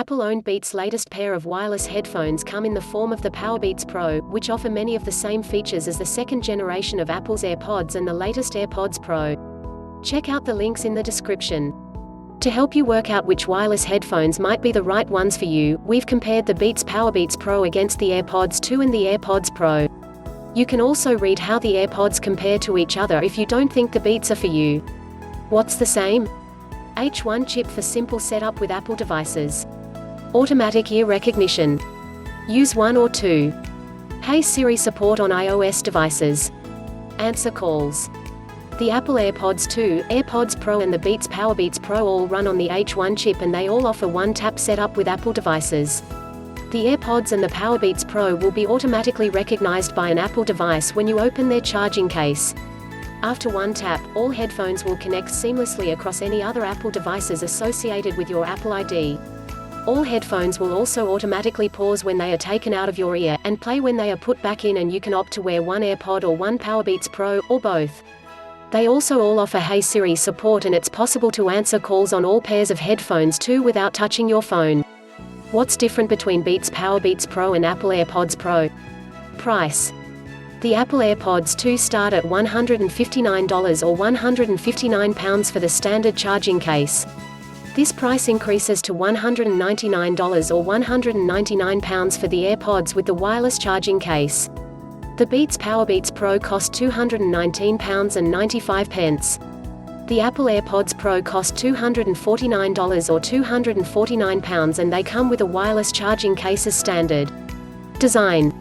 Apple-owned Beats' latest pair of wireless headphones come in the form of the Powerbeats Pro, which offer many of the same features as the second generation of Apple's Airpods and the latest Airpods Pro. Check out the links in the description. To help you work out which wireless headphones might be the right ones for you, we've compared the Beats Powerbeats Pro against the Airpods 2 and the Airpods Pro. You can also read how the Airpods compare to each other if you don't think the Beats are for you. What's the same? H1 chip for simple setup with Apple devices. Automatic ear recognition. Use 1 or 2. Hey Siri support on iOS devices. Answer calls. The Apple Airpods 2, Airpods Pro and the Beats Powerbeats Pro all run on the H1 chip and they all offer one-tap setup with Apple devices. The Airpods and the Powerbeats Pro will be automatically recognized by an Apple device when you open their charging case. After one tap, all headphones will connect seamlessly across any other Apple devices associated with your Apple ID. All headphones will also automatically pause when they are taken out of your ear, and play when they are put back in, and you can opt to wear one Airpod or one Powerbeats Pro, or both. They also all offer Hey Siri support, and it's possible to answer calls on all pairs of headphones too without touching your phone. What's different between Beats Powerbeats Pro and Apple Airpods Pro? Price. The Apple Airpods 2 start at $159 or £159 for the standard charging case. This price increases to $199 or £199 for the Airpods with the wireless charging case. The Beats Powerbeats Pro cost £219.95. The Apple Airpods Pro cost $249 or £249 and they come with a wireless charging case as standard. Design.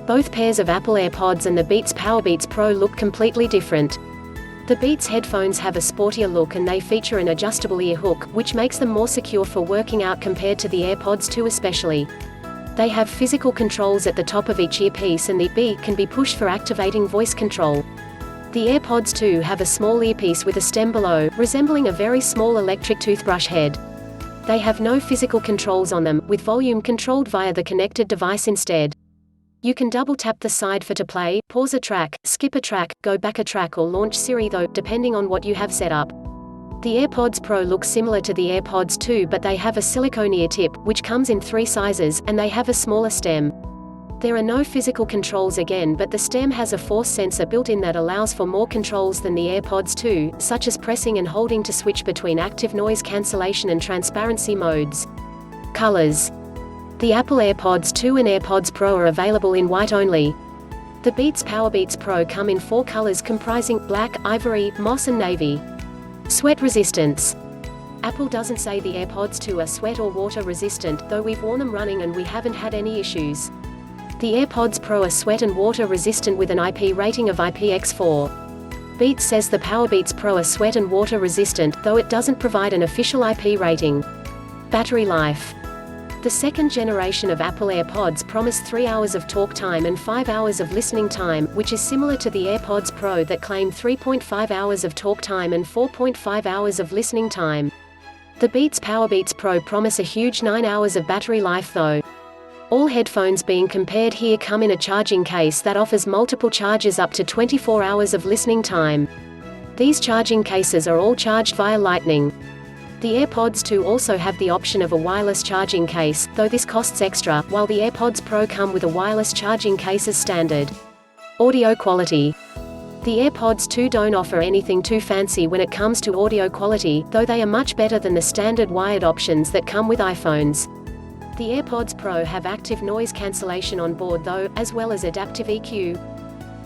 Both pairs of Apple Airpods and the Beats Powerbeats Pro look completely different. The Beats headphones have a sportier look and they feature an adjustable ear hook, which makes them more secure for working out compared to the Airpods 2 especially. They have physical controls at the top of each earpiece and the B can be pushed for activating voice control. The Airpods 2 have a small earpiece with a stem below, resembling a very small electric toothbrush head. They have no physical controls on them, with volume controlled via the connected device instead. You can double-tap the side for to play, pause a track, skip a track, go back a track or launch Siri though, depending on what you have set up. The Airpods Pro look similar to the Airpods 2 but they have a silicone ear tip, which comes in 3 sizes, and they have a smaller stem. There are no physical controls again, but the stem has a force sensor built in that allows for more controls than the Airpods 2, such as pressing and holding to switch between active noise cancellation and transparency modes. Colors. The Apple Airpods 2 and Airpods Pro are available in white only. The Beats Powerbeats Pro come in 4 colors comprising black, ivory, moss and navy. Sweat resistance. Apple doesn't say the Airpods 2 are sweat or water resistant, though we've worn them running and we haven't had any issues. The Airpods Pro are sweat and water resistant with an IP rating of IPX4. Beats says the Powerbeats Pro are sweat and water resistant, though it doesn't provide an official IP rating. Battery life. The second generation of Apple Airpods promise 3 hours of talk time and 5 hours of listening time, which is similar to the Airpods Pro that claim 3.5 hours of talk time and 4.5 hours of listening time. The Beats Powerbeats Pro promise a huge 9 hours of battery life though. All headphones being compared here come in a charging case that offers multiple charges up to 24 hours of listening time. These charging cases are all charged via Lightning. The Airpods 2 also have the option of a wireless charging case, though this costs extra, while the Airpods Pro come with a wireless charging case as standard. Audio quality. The Airpods 2 don't offer anything too fancy when it comes to audio quality, though they are much better than the standard wired options that come with iPhones. The Airpods Pro have active noise cancellation on board though, as well as adaptive EQ.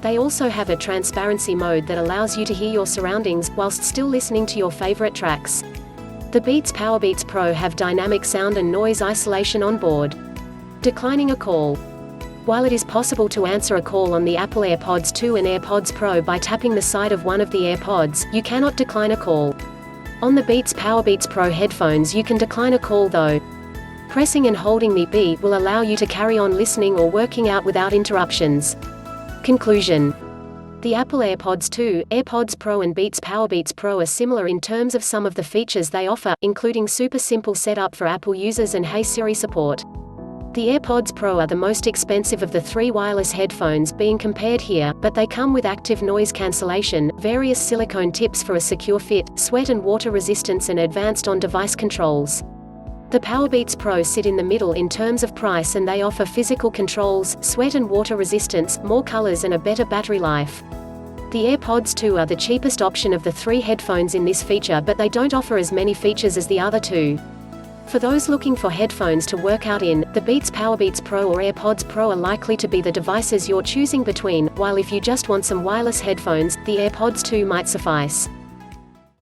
They also have a transparency mode that allows you to hear your surroundings, whilst still listening to your favorite tracks. The Beats Powerbeats Pro have dynamic sound and noise isolation on board. Declining a call. While it is possible to answer a call on the Apple Airpods 2 and Airpods Pro by tapping the side of one of the AirPods, you cannot decline a call. On the Beats Powerbeats Pro headphones you can decline a call though. Pressing and holding the B will allow you to carry on listening or working out without interruptions. Conclusion. The Apple Airpods 2, Airpods Pro and Beats Powerbeats Pro are similar in terms of some of the features they offer, including super simple setup for Apple users and Hey Siri support. The Airpods Pro are the most expensive of the 3 wireless headphones being compared here, but they come with active noise cancellation, various silicone tips for a secure fit, sweat and water resistance and advanced on-device controls. The Powerbeats Pro sit in the middle in terms of price, and they offer physical controls, sweat and water resistance, more colors and a better battery life. The Airpods 2 are the cheapest option of the three headphones in this feature, but they don't offer as many features as the other two. For those looking for headphones to work out in, the Beats Powerbeats Pro or Airpods Pro are likely to be the devices you're choosing between, while if you just want some wireless headphones, the Airpods 2 might suffice.